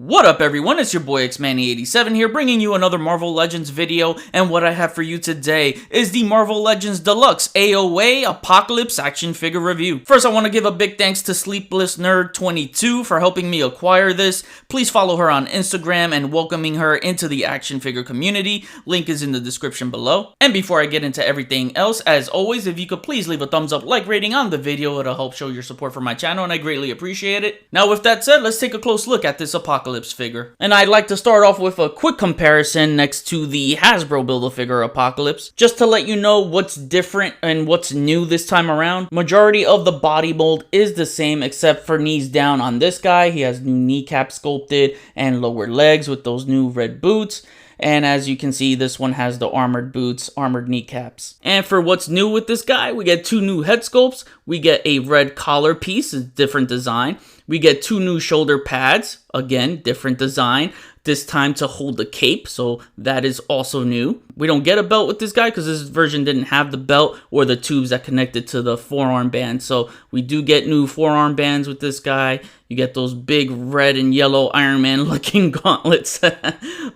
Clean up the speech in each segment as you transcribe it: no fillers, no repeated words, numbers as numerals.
What up everyone, it's your boy Xmanny87 here bringing you another Marvel Legends video, and what I have for you today is the Marvel Legends Deluxe AOA Apocalypse action figure review. First I want to give a big thanks to Sleepless Nerd 22 for helping me acquire this. Please follow her on Instagram and welcoming her into the action figure community. Link is in the description below. And before I get into everything else, as always, if you could please leave a thumbs up like rating on the video, it'll help show your support for my channel and I greatly appreciate it. Now with that said, let's take a close look at this Apocalypse figure. And I'd like to start off with a quick comparison next to the Hasbro Build-A-Figure Apocalypse, just to let you know what's different and what's new this time around. Majority of the body mold is the same except for knees down on this guy. He has new kneecaps sculpted and lower legs with those new red boots. And as you can see, this one has the armored boots, armored kneecaps. And for what's new with this guy, we get two new head sculpts. We get a red collar piece, a different design. We get two new shoulder pads, again, different design. This time to hold the cape, so that is also new. We don't get a belt with this guy because this version didn't have the belt or the tubes that connected to the forearm band. So we do get new forearm bands with this guy. You get those big red and yellow Iron Man looking gauntlets.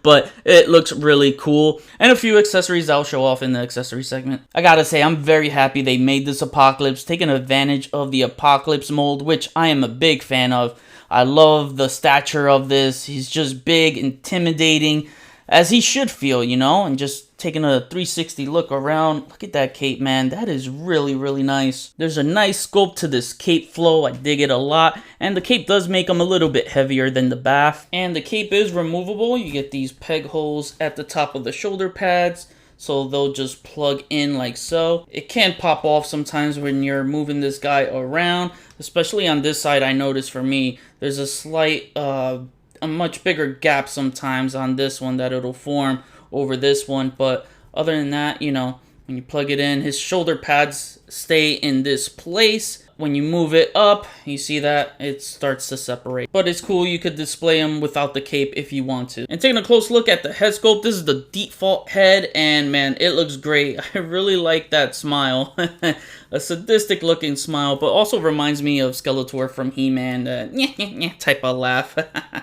But it looks really cool. And a few accessories I'll show off in the accessory segment. I gotta say, I'm very happy they made this Apocalypse, taking advantage of the Apocalypse mold, which I am a big fan of. I love the stature of this. He's just big, intimidating, as he should feel, you know, and just taking a 360 look around. Look at that cape, man. That is really, really nice. There's a nice sculpt to this cape flow. I dig it a lot. And the cape does make him a little bit heavier than the bath. And the cape is removable. You get these peg holes at the top of the shoulder pads, so they'll just plug in like so. It can pop off sometimes when you're moving this guy around, especially on this side. I noticed for me, there's a slight, a much bigger gap sometimes on this one that it'll form over this one. But other than that, you know, when you plug it in, his shoulder pads stay in this place. When you move it up, you see that it starts to separate. But it's cool, you could display him without the cape if you want to. And taking a close look at the head sculpt, this is the default head, and man, it looks great. I really like that smile. A sadistic looking smile, but also reminds me of Skeletor from He-Man, that type of laugh.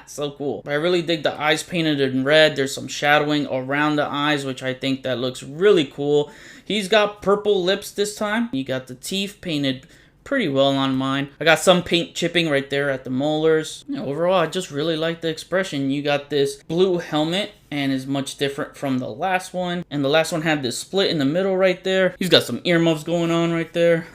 So cool. But I really dig the eyes painted in red. There's some shadowing around the eyes, which I think that looks really cool. He's got purple lips this time. You got the teeth painted pretty well on mine. I got some paint chipping right there at the molars. You know, overall, I just really like the expression. You got this blue helmet and is much different from the last one. And the last one had this split in the middle right there. He's got some earmuffs going on right there.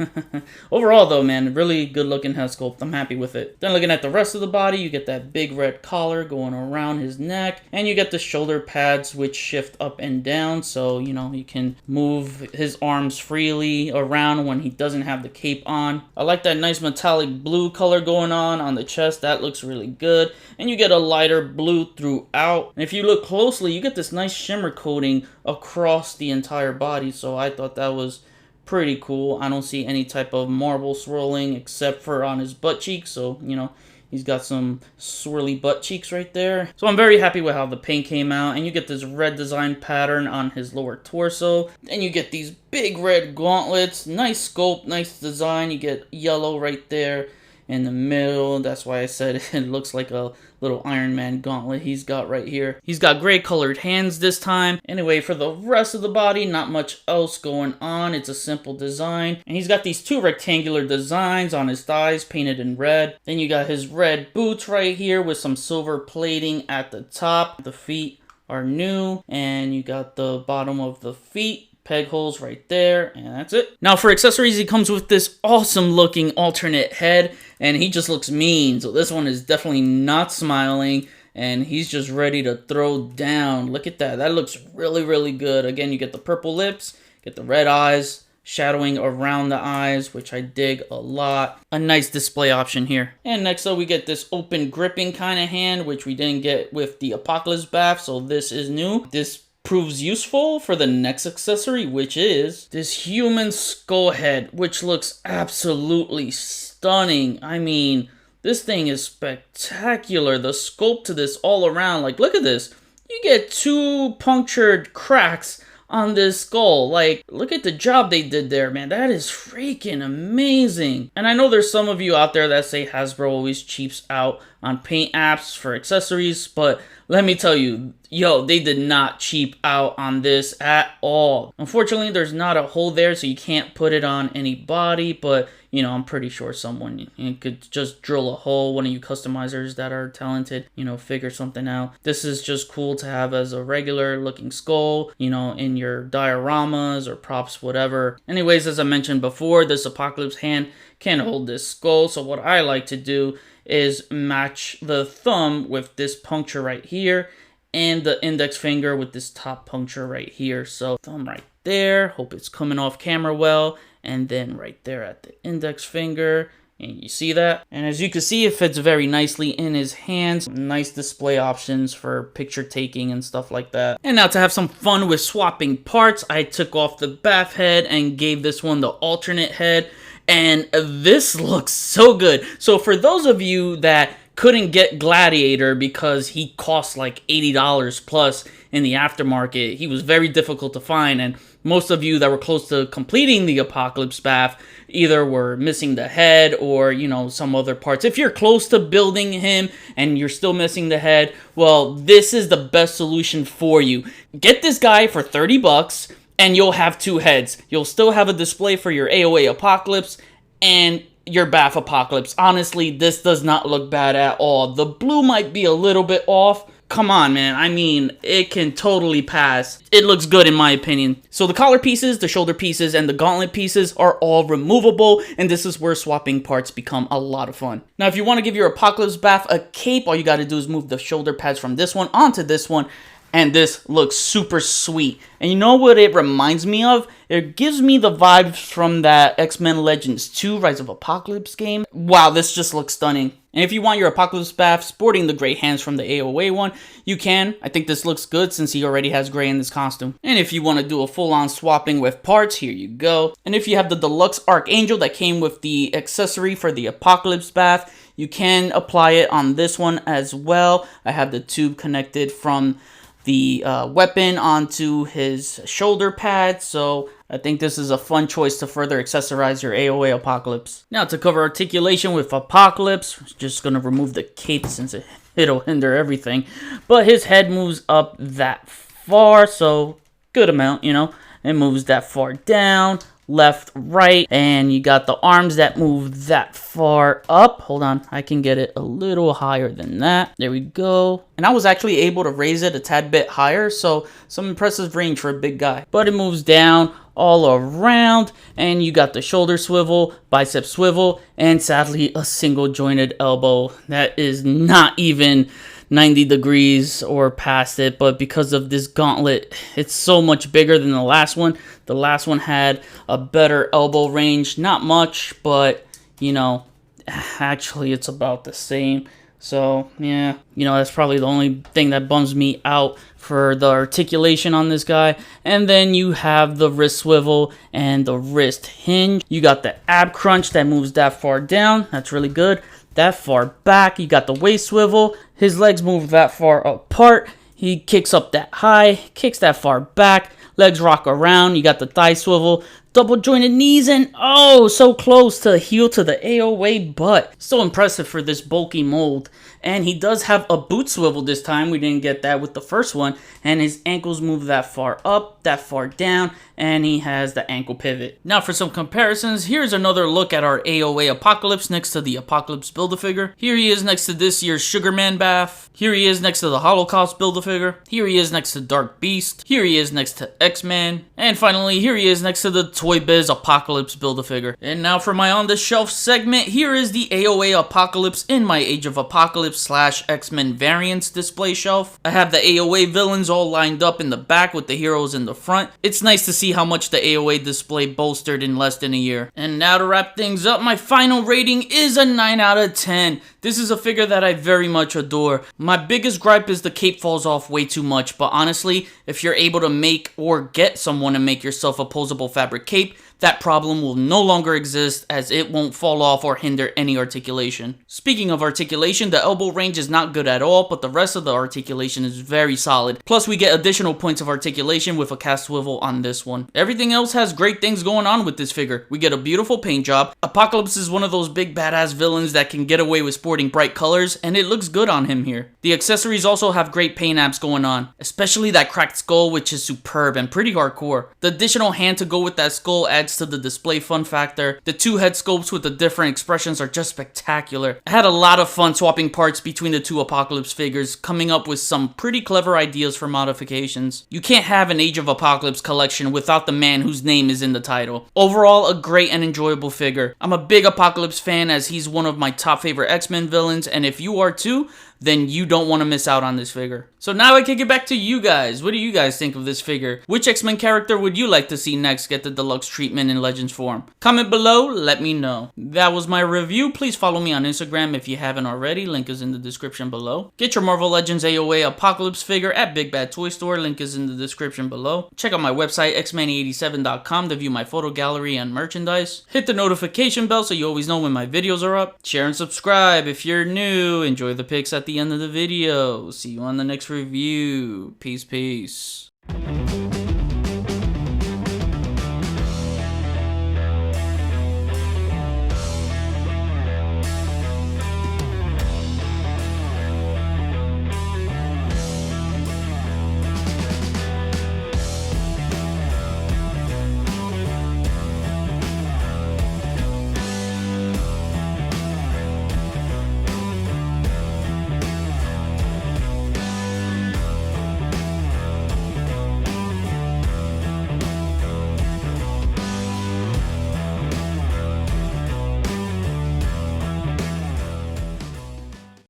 Overall though, man, really good looking head sculpt. I'm happy with it. Then looking at the rest of the body, you get that big red collar going around his neck. And you get the shoulder pads which shift up and down. So, you know, you can move his arms freely around when he doesn't have the cape on. I like that nice metallic blue color going on the chest. That looks really good. And you get a lighter blue throughout. And if you look closely, you get this nice shimmer coating across the entire body. So I thought that was pretty cool. I don't see any type of marble swirling except for on his butt cheeks. So, you know, he's got some swirly butt cheeks right there. So I'm very happy with how the paint came out. And you get this red design pattern on his lower torso. And you get these big red gauntlets. Nice sculpt, nice design. You get yellow right there in the middle. That's why I said it looks like a little Iron Man gauntlet he's got right here. He's got gray colored hands this time. Anyway, for the rest of the body, not much else going on. It's a simple design. And he's got these two rectangular designs on his thighs painted in red. Then you got his red boots right here with some silver plating at the top. The feet are new. And you got the bottom of the feet. Peg holes right there, and that's it. Now for accessories, he comes with this awesome looking alternate head, and he just looks mean. So this one is definitely not smiling, and he's just ready to throw down. Look at that. That looks really, really good. Again, you get the purple lips, get the red eyes, shadowing around the eyes, which I dig a lot. A nice display option here. And next up, we get this open gripping kind of hand, which we didn't get with the Apocalypse Bath, so this is new. This proves useful for the next accessory, which is this human skull head, which looks absolutely stunning. I mean, this thing is spectacular. The sculpt to this all around, like, look at this. You get two punctured cracks on this skull. Like, look at the job they did there, man. That is freaking amazing. And I know there's some of you out there that say Hasbro always cheaps out on paint apps for accessories, but let me tell you, yo, they did not cheap out on this at all. Unfortunately, there's not a hole there, so you can't put it on any body, but, you know, I'm pretty sure someone could just drill a hole. One of you customizers that are talented, you know, figure something out. This is just cool to have as a regular looking skull, you know, in your dioramas or props, whatever. Anyways, as I mentioned before, this Apocalypse hand can hold this skull, so what I like to do is match the thumb with this puncture right here and the index finger with this top puncture right here. So thumb right there, hope it's coming off camera well, and then right there at the index finger, and you see that? And as you can see, it fits very nicely in his hands. Nice display options for picture taking and stuff like that. And now to have some fun with swapping parts, I took off the bath head and gave this one the alternate head. And this looks so good. So for those of you that couldn't get Gladiator because he cost like $80 plus in the aftermarket, he was very difficult to find, and most of you that were close to completing the Apocalypse Bath either were missing the head or, you know, some other parts. If you're close to building him and you're still missing the head, well, this is the best solution for you. Get this guy for 30 bucks. And you'll have two heads. You'll still have a display for your AOA Apocalypse and your Bath Apocalypse. Honestly, this does not look bad at all. The blue might be a little bit off. Come on, man. I mean, it can totally pass. It looks good in my opinion. So the collar pieces, the shoulder pieces, and the gauntlet pieces are all removable, and this is where swapping parts become a lot of fun. Now, if you want to give your Apocalypse Bath a cape, all you got to do is move the shoulder pads from this one onto this one, and this looks super sweet. And you know what it reminds me of? It gives me the vibes from that X-Men Legends 2 Rise of Apocalypse game. Wow, this just looks stunning. And if you want your Apocalypse Bath sporting the gray hands from the AOA one, you can. I think this looks good since he already has gray in this costume. And if you want to do a full-on swapping with parts, here you go. And if you have the Deluxe Archangel that came with the accessory for the Apocalypse Bath, you can apply it on this one as well. I have the tube connected from the weapon onto his shoulder pad, so I think this is a fun choice to further accessorize your AOA Apocalypse. Now to cover articulation with Apocalypse, just gonna remove the cape since it'll hinder everything, but his head moves up that far, so good amount, you know. It moves that far down, left, right, and you got the arms that move that far up. Hold on, I can get it a little higher than that. There we go. And I was actually able to raise it a tad bit higher, so some impressive range for a big guy. But it moves down all around, and you got the shoulder swivel, bicep swivel, and sadly a single jointed elbow that is not even 90 degrees or past it, but because of this gauntlet, it's so much bigger than the last one. The last one had a better elbow range, not much, but you know, actually it's about the same. So yeah, you know, that's probably the only thing that bums me out for the articulation on this guy. And then you have the wrist swivel and the wrist hinge. You got the ab crunch that moves that far down. That's really good. That far back, you got the waist swivel. His legs move that far apart. He kicks up that high, kicks that far back. Legs rock around. You got the thigh swivel, double jointed knees, and oh, so close to heel to the AOA butt. So impressive for this bulky mold. And he does have a boot swivel this time. We didn't get that with the first one. And his ankles move that far up, that far down, and he has the ankle pivot. Now for some comparisons, here's another look at our AOA Apocalypse next to the Apocalypse Build-A-Figure. Here he is next to this year's Sugarman Bath. Here he is next to the Holocaust Build-A-Figure. Here he is next to Dark Beast. Here he is next to X-Man. And finally, here he is next to the Toy Biz Apocalypse Build-A-Figure. And now for my on the shelf segment, here is the AOA Apocalypse in my Age of Apocalypse / X-Men variants display shelf. I have the AOA villains all lined up in the back with the heroes in the front. It's nice to see how much the AOA display bolstered in less than a year. And now to wrap things up, my final rating is a 9 out of 10. This is a figure that I very much adore. My biggest gripe is the cape falls off way too much, but honestly, if you're able to make or get someone to make yourself a posable fabric cape, that problem will no longer exist as it won't fall off or hinder any articulation. Speaking of articulation, the elbow range is not good at all, but the rest of the articulation is very solid. Plus we get additional points of articulation with a cast swivel on this one. Everything else has great things going on with this figure. We get a beautiful paint job. Apocalypse is one of those big badass villains that can get away with sporting bright colors, and it looks good on him here. The accessories also have great paint apps going on, especially that cracked skull, which is superb and pretty hardcore. The additional hand to go with that skull adds to the display fun factor. The two head sculpts with the different expressions are just spectacular. I had a lot of fun swapping parts between the two Apocalypse figures, coming up with some pretty clever ideas for modifications. You can't have an Age of Apocalypse collection without the man whose name is in the title. Overall, a great and enjoyable figure. I'm a big Apocalypse fan as he's one of my top favorite X-Men villains, and if you are too, then you don't want to miss out on this figure. So now I kick it back to you guys. What do you guys think of this figure? Which X-Men character would you like to see next get the deluxe treatment in Legends form? Comment below, let me know. That was my review. Please follow me on Instagram if you haven't already. Link is in the description below. Get your Marvel Legends AOA Apocalypse figure at Big Bad Toy Store. Link is in the description below. Check out my website, xmani87.com, to view my photo gallery and merchandise. Hit the notification bell so you always know when my videos are up. Share and subscribe if you're new. Enjoy the pics at the end of the video. See you on the next review. Peace.